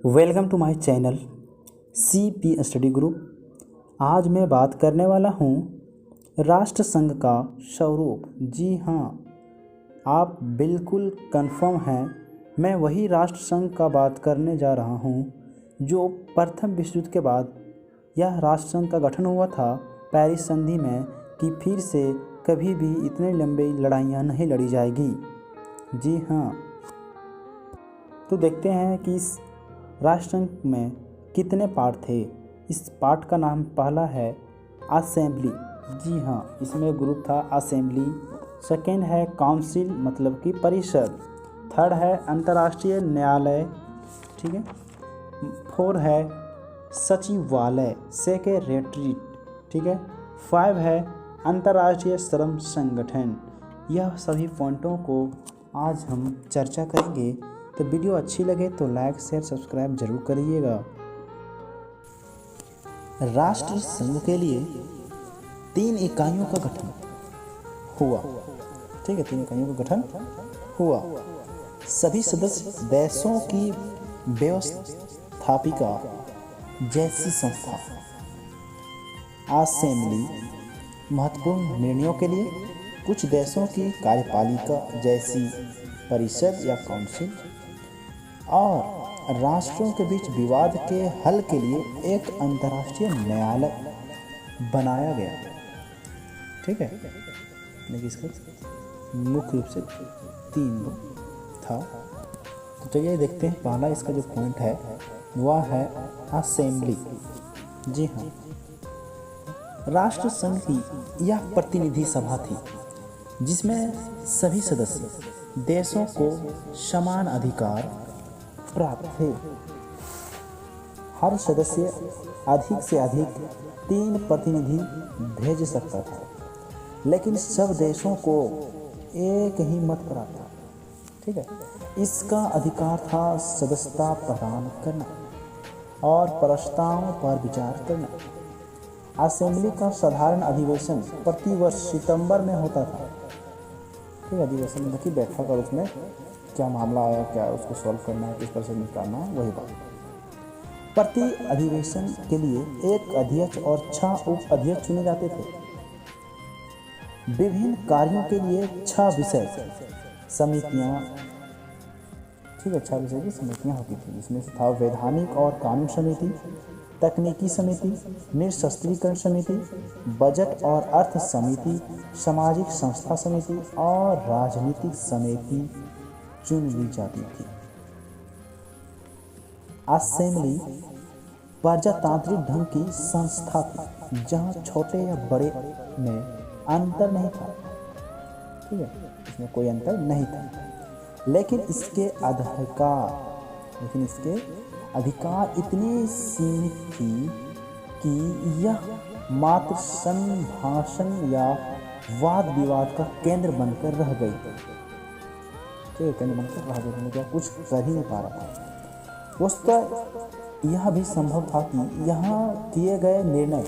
Welcome to my channel CP study group. आज मैं बात करने वाला हूँ राष्ट्रसंघ का स्वरूप। जी हाँ, आप बिल्कुल कंफर्म हैं, मैं वही राष्ट्रसंघ का बात करने जा रहा हूँ जो प्रथम विश्व युद्ध के बाद यह राष्ट्रसंघ का गठन हुआ था पेरिस संधि में कि फिर से कभी भी इतने लंबी लड़ाइयाँ नहीं लड़ी जाएगी। जी हाँ, तो देखते हैं कि इस राष्ट्रसंघ में कितने पार्ट थे। इस पार्ट का नाम पहला है असेंबली। जी हाँ, इसमें ग्रुप था असेंबली। सेकेंड है काउंसिल मतलब कि परिषद। थर्ड है अंतर्राष्ट्रीय न्यायालय, ठीक है। फोर है सचिवालय सेक्रेटरी, ठीक है। फाइव है अंतर्राष्ट्रीय श्रम संगठन। यह सभी पॉइंटों को आज हम चर्चा करेंगे। तो वीडियो अच्छी लगे तो लाइक शेयर सब्सक्राइब जरूर करिएगा। राष्ट्र संघ के लिए 3 इकाइयों का गठन हुआ, ठीक है। 3 इकाइयों का गठन हुआ। सभी सदस्य देशों की व्यवस्थापिका जैसी संस्था। असेंबली महत्वपूर्ण निर्णयों के लिए, कुछ देशों की कार्यपालिका जैसी परिषद या काउंसिल, और राष्ट्रों के बीच विवाद के हल के लिए एक अंतर्राष्ट्रीय न्यायालय बनाया गया, ठीक है। लेकिन इसका मुख्य रूप से 3 था। तो चलिए देखते हैं। पहला इसका जो पॉइंट है वह है असेंबली। जी हाँ, राष्ट्र संघ की यह प्रतिनिधि सभा थी जिसमें सभी सदस्य देशों को समान अधिकार प्राप्त थे। हर सदस्य अधिक से अधिक 3 प्रतिनिधि भेज सकता था, लेकिन सब देशों को एक ही मत प्राप्त था, ठीक है। इसका अधिकार था सदस्यता प्रदान करना और प्रस्तावों पर विचार करना। असेंबली का साधारण अधिवेशन प्रतिवर्ष सितंबर में होता था, ठीक है। अधिवेशन में देखिए बैठक और उसमें क्या मामला आया, क्या उसको सॉल्व करना है, किस पर से निपटाना है, वही बात। प्रति अधिवेशन के लिए एक अध्यक्ष और 6 उप अध्यक्ष चुने जाते थे। विभिन्न कार्यों के लिए 6 विषय समितियां, ठीक है, 6 विषय की समितियां होती थी। जिसमें से था वैधानिक और कानून समिति, तकनीकी समिति, निशस्त्रीकरण समिति, बजट और अर्थ समिति, सामाजिक संस्था समिति और राजनीतिक समिति चुन ली जाती थी। असेंबली प्रजातांत्रिक ढंग की संस्था थी जहां छोटे या बड़े में अंतर नहीं था, ठीक है, इसमें कोई अंतर नहीं था। लेकिन इसके अधिकार इतनी सीमित थी कि यह मात्र संभाषण या वाद विवाद का केंद्र बनकर रह गई, केंद्र बनकर रह गई, क्या कुछ कर ही नहीं पा रहा था। वस्तुतः यह भी संभव था कि यहाँ किए गए निर्णय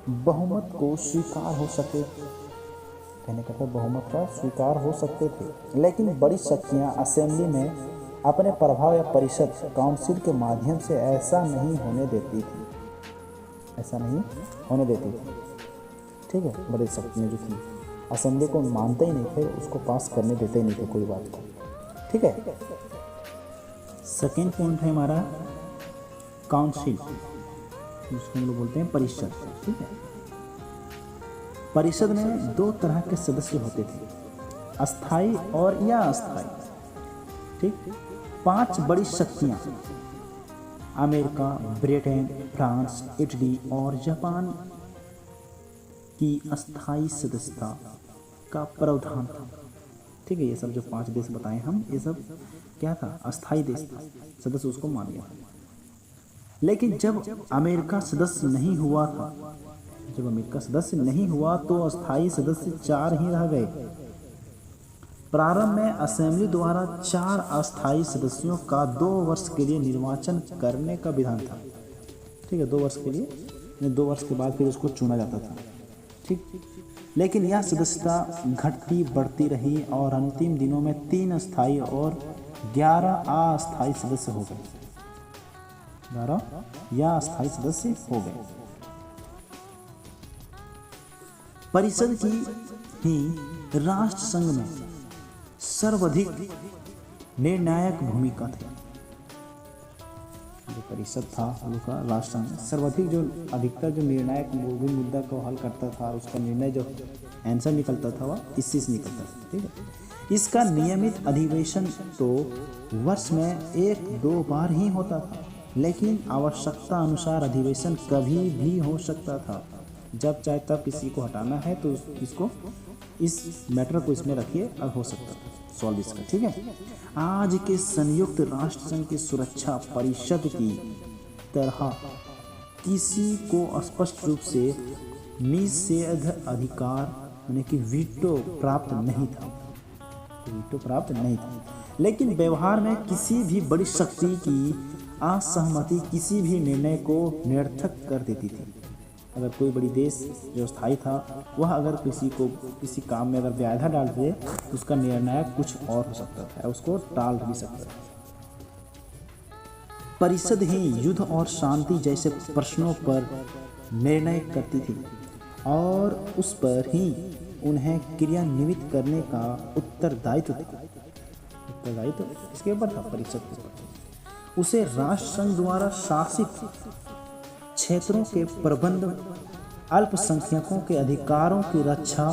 बहुमत को स्वीकार हो सके, कहने का बहुमत का स्वीकार हो सकते थे। लेकिन बड़ी शक्तियाँ असेंबली में अपने प्रभाव या परिषद काउंसिल के माध्यम से ऐसा नहीं होने देती थी, ठीक है। बड़ी शक्तियाँ जो थी असेंबली को मानते ही नहीं थे, उसको पास करने देते ही नहीं थे कोई बात को, ठीक है। सेकेंड पॉइंट है हमारा काउंसिल, जिसको हम लोग बोलते हैं परिषद, ठीक है। परिषद में 2 तरह के सदस्य होते थे, अस्थाई और या अस्थाई, ठीक। 5 बड़ी शक्तियां अमेरिका, ब्रिटेन, फ्रांस, इटली और जापान की अस्थाई सदस्यता का प्रावधान था, ठीक है। ये सब जो 5 देश बताए हम, ये सब क्या था, अस्थाई देश था, सदस्य उसको मान लिया। लेकिन जब अमेरिका सदस्य नहीं हुआ तो अस्थाई सदस्य 4 ही रह गए। प्रारंभ में असेंबली द्वारा 4 अस्थाई सदस्यों का 2 वर्ष के लिए निर्वाचन करने का विधान था, ठीक है। 2 वर्ष के लिए, 2 वर्ष के बाद फिर उसको चुना जाता था, ठीक। लेकिन यह सदस्यता घटती बढ़ती रही और अंतिम दिनों में 3 अस्थाई और 11 अस्थाई सदस्य हो गए। 12 या अस्थायी सदस्य हो गए। परिषद की ही राष्ट्र संघ में सर्वाधिक निर्णायक भूमिका थी। जो परिषद था उनका राष्ट्र संघ सर्वाधिक जो अधिकतर जो निर्णायक भी मुद्दा को हल करता था, उसका निर्णय जो आंसर निकलता था वह इससे से निकलता था। ठीक है, इसका नियमित अधिवेशन तो वर्ष में 1-2 बार ही होता था, लेकिन आवश्यकता अनुसार अधिवेशन कभी भी हो सकता था। जब चाहे तब किसी को हटाना है तो इसको इस मैटर को इसमें रखिए और हो सकता था सॉल्व इसका। ठीक है, आज के संयुक्त राष्ट्र संघ की सुरक्षा परिषद की तरह किसी को स्पष्ट रूप से निषेध अधिकार यानी कि वीटो प्राप्त नहीं था, लेकिन व्यवहार में किसी भी बड़ी शक्ति की असहमति किसी भी निर्णय को निरर्थक कर देती थी। अगर कोई बड़ी देश जो स्थायी था वह अगर किसी काम में अगर व्याधा डाल दे तो उसका निर्णायक कुछ और हो सकता था, उसको टाल भी सकता था। परिषद ही युद्ध और शांति जैसे प्रश्नों पर निर्णय करती थी और उस पर ही उन्हें क्रियान्वित करने का उत्तरदायित्व इसके ऊपर था। परिषद के ऊपर उसे राष्ट्र संघ द्वारा शासित क्षेत्रों के प्रबंध, अल्पसंख्यकों के अधिकारों की रक्षा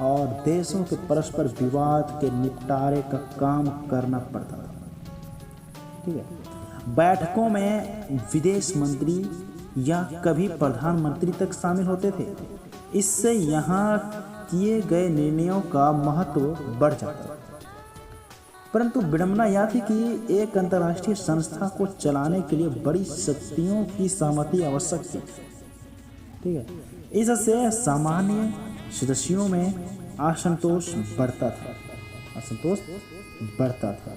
और देशों के परस्पर विवाद के निपटारे का काम करना पड़ता था। ठीक है, बैठकों में विदेश मंत्री या कभी प्रधानमंत्री तक शामिल होते थे। इससे यहाँ किए गए निर्णयों का महत्व बढ़ जाता था। परंतु विडंबना यह थी कि एक अंतर्राष्ट्रीय संस्था को चलाने के लिए बड़ी शक्तियों की सहमति आवश्यक थी। ठीक है, इससे सामान्य सदस्यों में असंतोष बढ़ता था।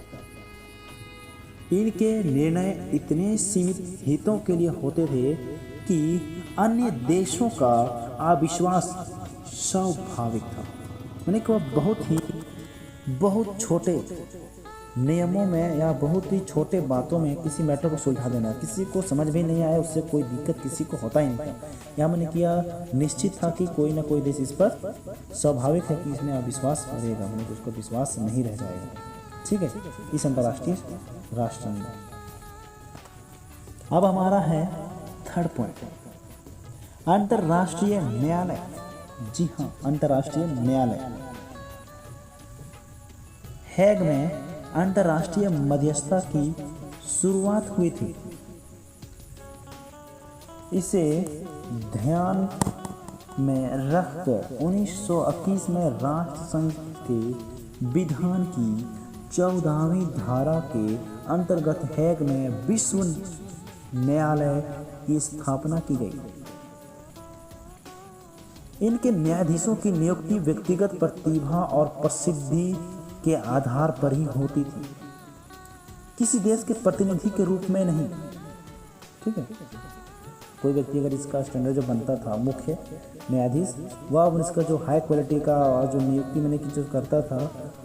इनके निर्णय इतने सीमित हितों के लिए होते थे कि अन्य देशों का अविश्वास स्वाभाविक था। यानी कि वह बहुत छोटे नियमों में या बहुत ही छोटे बातों में किसी मैटर को सुलझा देना, किसी को समझ भी नहीं आया उससे कोई दिक्कत किसी को होता ही नहीं था। यहाँ मैंने किया निश्चित था कि कोई ना कोई देश इस पर स्वाभाविक है कि इसमें अविश्वास रहेगा, मैंने उसको विश्वास नहीं रह जाएगा। ठीक है, इस अंतर्राष्ट्रीय राष्ट्र संघ। अब हमारा है थर्ड पॉइंट, अंतर्राष्ट्रीय न्यायालय। जी हाँ, अंतर्राष्ट्रीय न्यायालय। हेग में अंतर्राष्ट्रीय मध्यस्थता की शुरुआत हुई थी। इसे ध्यान में रखकर 1921 में राष्ट्र संघ के विधान की 14वीं धारा के अंतर्गत हेग में विश्व न्यायालय की स्थापना की गई। इनके न्यायाधीशों की नियुक्ति व्यक्तिगत प्रतिभा और प्रसिद्धि के आधार पर ही होती थी, किसी देश के प्रतिनिधि के रूप में नहीं। ठीक है, कोई व्यक्ति अगर इसका स्टैंडर्ड जो बनता था मुख्य न्यायाधीश, वह इसका जो हाई क्वालिटी का जो नियुक्ति मैंने जो करता था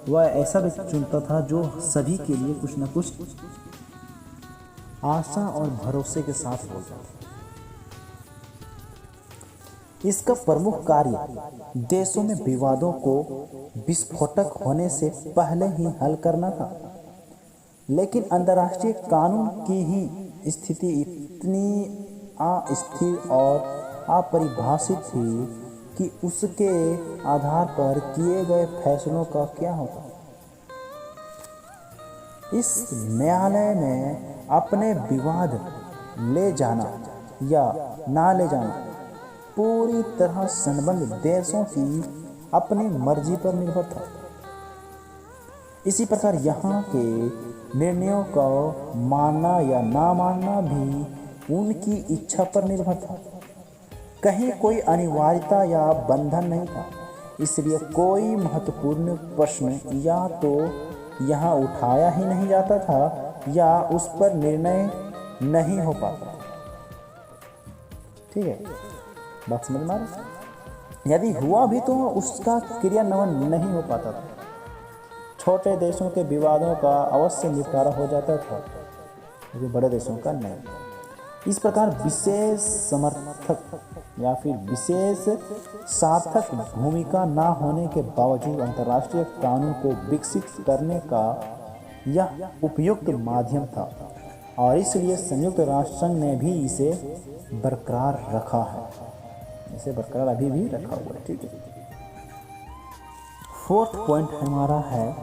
वह ऐसा व्यक्ति चुनता था जो सभी के लिए कुछ न कुछ आशा और भरोसे के साथ बोलता था। इसका प्रमुख कार्य देशों में विवादों को विस्फोटक होने से पहले ही हल करना था। लेकिन अंतर्राष्ट्रीय कानून की ही स्थिति इतनी अस्थिर और अपरिभाषित थी कि उसके आधार पर किए गए फैसलों का क्या होता। इस न्यायालय में अपने विवाद ले जाना या ना ले जाना पूरी तरह संबंध देशों की अपनी मर्जी पर निर्भर था। इसी प्रकार यहाँ के निर्णयों को मानना या ना मानना भी उनकी इच्छा पर निर्भर था। कहीं कोई अनिवार्यता या बंधन नहीं था। इसलिए कोई महत्वपूर्ण प्रश्न या तो यहाँ उठाया ही नहीं जाता था या उस पर निर्णय नहीं हो पाता। ठीक है, बात समझ में आ रही? यदि हुआ भी तो उसका क्रियान्वयन नहीं हो पाता था। छोटे देशों के विवादों का अवश्य निपटारा हो जाता था, लेकिन बड़े देशों का नहीं। इस प्रकार विशेष समर्थक या फिर विशेष सार्थक भूमिका न होने के बावजूद अंतर्राष्ट्रीय कानून को विकसित करने का यह उपयुक्त माध्यम था और इसलिए संयुक्त राष्ट्र संघ ने भी इसे बरकरार रखा है, इसे बरकरार अभी भी रखा हुआ है। ठीक है। फोर्थ पॉइंट हमारा है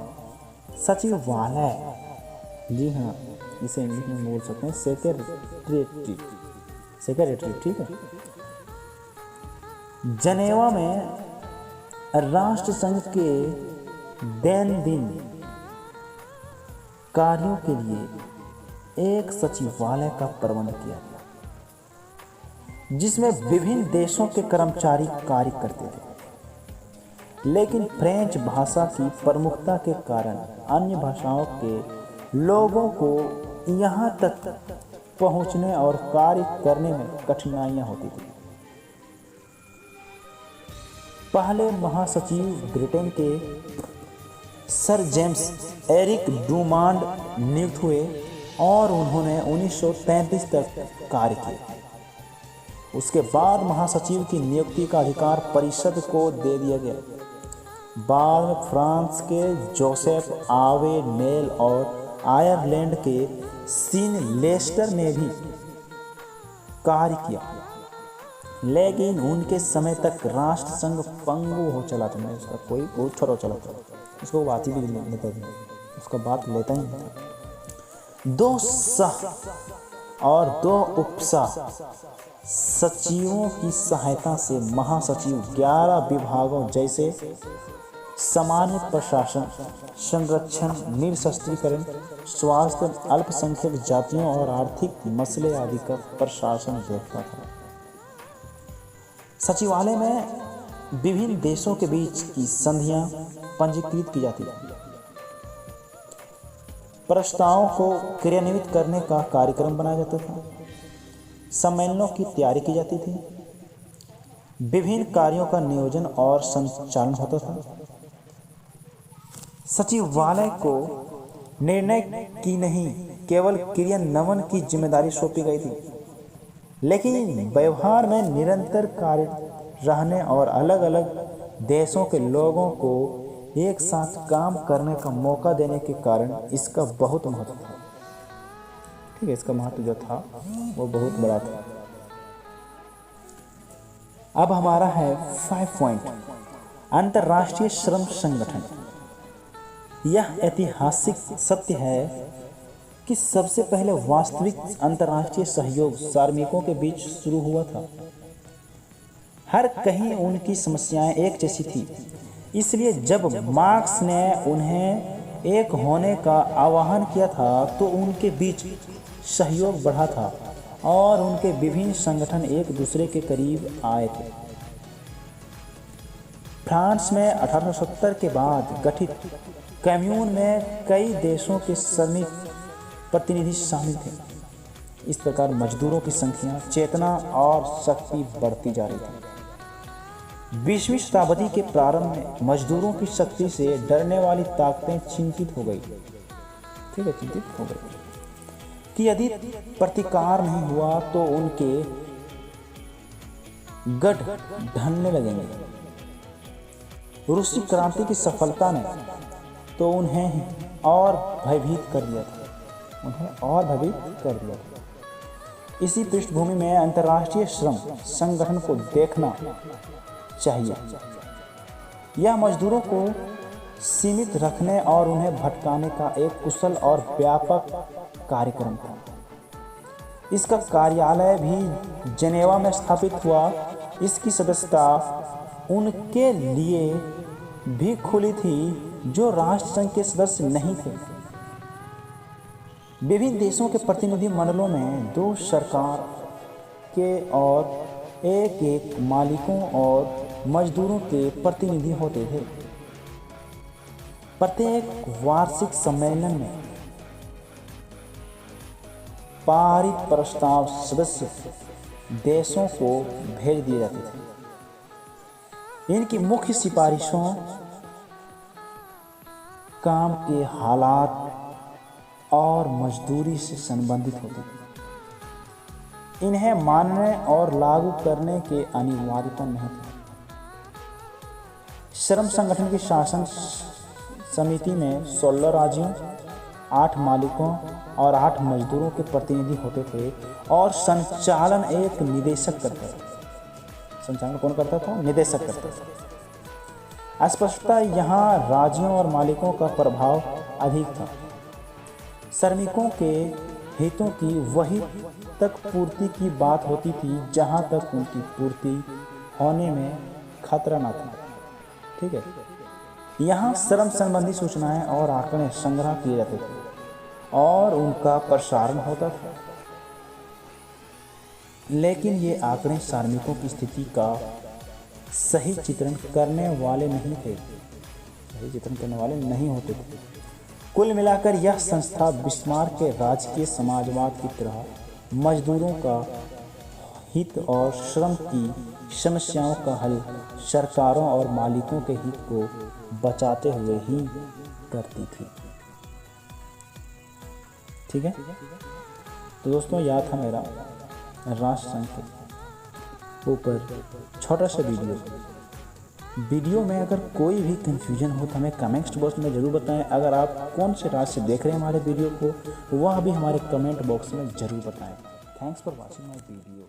सचिवालय। जी हाँ, इसे इंग्लिश में बोल सकते हैं सेक्रेटरी। ठीक है। जनेवा में राष्ट्र संघ के दैनंदिन कार्यों के लिए एक सचिवालय का प्रबंध किया गया जिसमें विभिन्न देशों के कर्मचारी कार्य करते थे, लेकिन फ्रेंच भाषा की प्रमुखता के कारण अन्य भाषाओं के लोगों को यहाँ तक पहुँचने और कार्य करने में कठिनाइयाँ होती थी। पहले महासचिव ब्रिटेन के सर जेम्स एरिक डुमांड नियुक्त हुए और उन्होंने 1933 तक कार्य किया। उसके बाद महासचिव की नियुक्ति का अधिकार परिषद को दे दिया गया। बाद में फ्रांस के जोसेफ आवे नेल और आयरलैंड के सीन लेस्टर ने भी कार्य किया, लेकिन उनके समय तक राष्ट्र संघ पंगु हो चला था। उसका कोई बहुत छोटा चला था, उसको बात ही भी नहीं लेता था, उसका बात लेता ही नहीं था। 2 सह और 2 उपसह सचिवों की सहायता से महासचिव 11 विभागों जैसे सामान्य प्रशासन, संरक्षण, निरस्त्रीकरण, स्वास्थ्य, अल्पसंख्यक जातियों और आर्थिक मसले आदि का प्रशासन देखता था। सचिवालय में विभिन्न देशों के बीच की संधियां पंजीकृत की जाती थी, प्रस्तावों को क्रियान्वित करने का कार्यक्रम बनाया जाता था, सम्मेलनों की तैयारी की जाती थी, विभिन्न कार्यों का नियोजन और संचालन होता था। सचिवालय को निर्णय की नहीं केवल क्रियान्वयन की जिम्मेदारी सौंपी गई थी, लेकिन व्यवहार में निरंतर कार्य रहने और अलग अलग देशों के लोगों को एक साथ काम करने का मौका देने के कारण इसका बहुत महत्व था। ठीक है, इसका महत्व जो था वो बहुत बड़ा था। अब हमारा है 5 पॉइंट अंतर्राष्ट्रीय श्रम संगठन। यह ऐतिहासिक सत्य है कि सबसे पहले वास्तविक अंतर्राष्ट्रीय सहयोग श्रमिकों के बीच शुरू हुआ था। हर कहीं उनकी समस्याएं एक जैसी थी, इसलिए जब मार्क्स ने उन्हें एक होने का आह्वान किया था तो उनके बीच सहयोग बढ़ा था और उनके विभिन्न संगठन एक दूसरे के करीब आए थे। फ्रांस में 1870 के बाद गठित कम्यून में कई देशों के श्रमिक प्रतिनिधि शामिल थे। इस प्रकार मजदूरों की संख्या, चेतना और शक्ति बढ़ती जा रही थी। 20वीं शताब्दी के प्रारंभ में मजदूरों की शक्ति से डरने वाली ताकतें चिंतित हो गई। ठीक है, चिंतित हो गई कि यदि प्रतिकार नहीं हुआ तो उनके गढ़ ढलने लगेंगे। रूसी क्रांति की सफलता ने तो उन्हें और भयभीत कर दिया था। इसी पृष्ठभूमि में अंतर्राष्ट्रीय श्रम संगठन को देखना चाहिए। यह मजदूरों को सीमित रखने और उन्हें भटकाने का एक कुशल और व्यापक कार्यक्रम था। इसका कार्यालय भी जेनेवा में स्थापित हुआ। इसकी सदस्यता उनके लिए भी खुली थी जो राष्ट्र संघ के सदस्य नहीं थे। विभिन्न देशों के प्रतिनिधि मंडलों में 2 सरकार के और एक मालिकों और मजदूरों के प्रतिनिधि होते थे। प्रत्येक वार्षिक सम्मेलन में पारित प्रस्ताव सदस्य देशों को भेज दिए जाते थे। इनकी मुख्य सिफारिशों काम के हालात और मजदूरी से संबंधित होती थी। इन्हें मानने और लागू करने के अनिवार्यता नहीं थी। श्रम संगठन की शासन समिति में 16 राज्यों, 8 मालिकों और 8 मजदूरों के प्रतिनिधि होते थे और संचालन एक निदेशक करता था। संचालन कौन करता था? निदेशक करता था। स्पष्टता यहाँ राज्यों और मालिकों का प्रभाव अधिक था। श्रमिकों के हितों की वही तक पूर्ति की बात होती थी जहाँ तक उनकी पूर्ति होने में खतरा न था। ठीक है। यहाँ श्रम संबंधी सूचनाएं और आंकड़े संग्रह किए जाते थे और उनका प्रसारण होता था, लेकिन ये आंकड़े श्रमिकों की स्थिति का सही चित्रण करने वाले नहीं थे, सही चित्रण करने वाले नहीं होते थे। कुल मिलाकर यह संस्था बिस्मार्क के राजकीय समाजवाद की तरह मजदूरों का हित और श्रम की समस्याओं का हल सरकारों और मालिकों के हित को बचाते हुए ही करती थी। ठीक है। तो दोस्तों, यह था मेरा राष्ट्रसंघ के ऊपर छोटा सा वीडियो में अगर कोई भी कन्फ्यूजन हो तो हमें कमेंट बॉक्स में ज़रूर बताएं। अगर आप कौन से राज्य से देख रहे हैं हमारे वीडियो को, वह भी हमारे कमेंट बॉक्स में ज़रूर बताएं। Thanks for watching my video.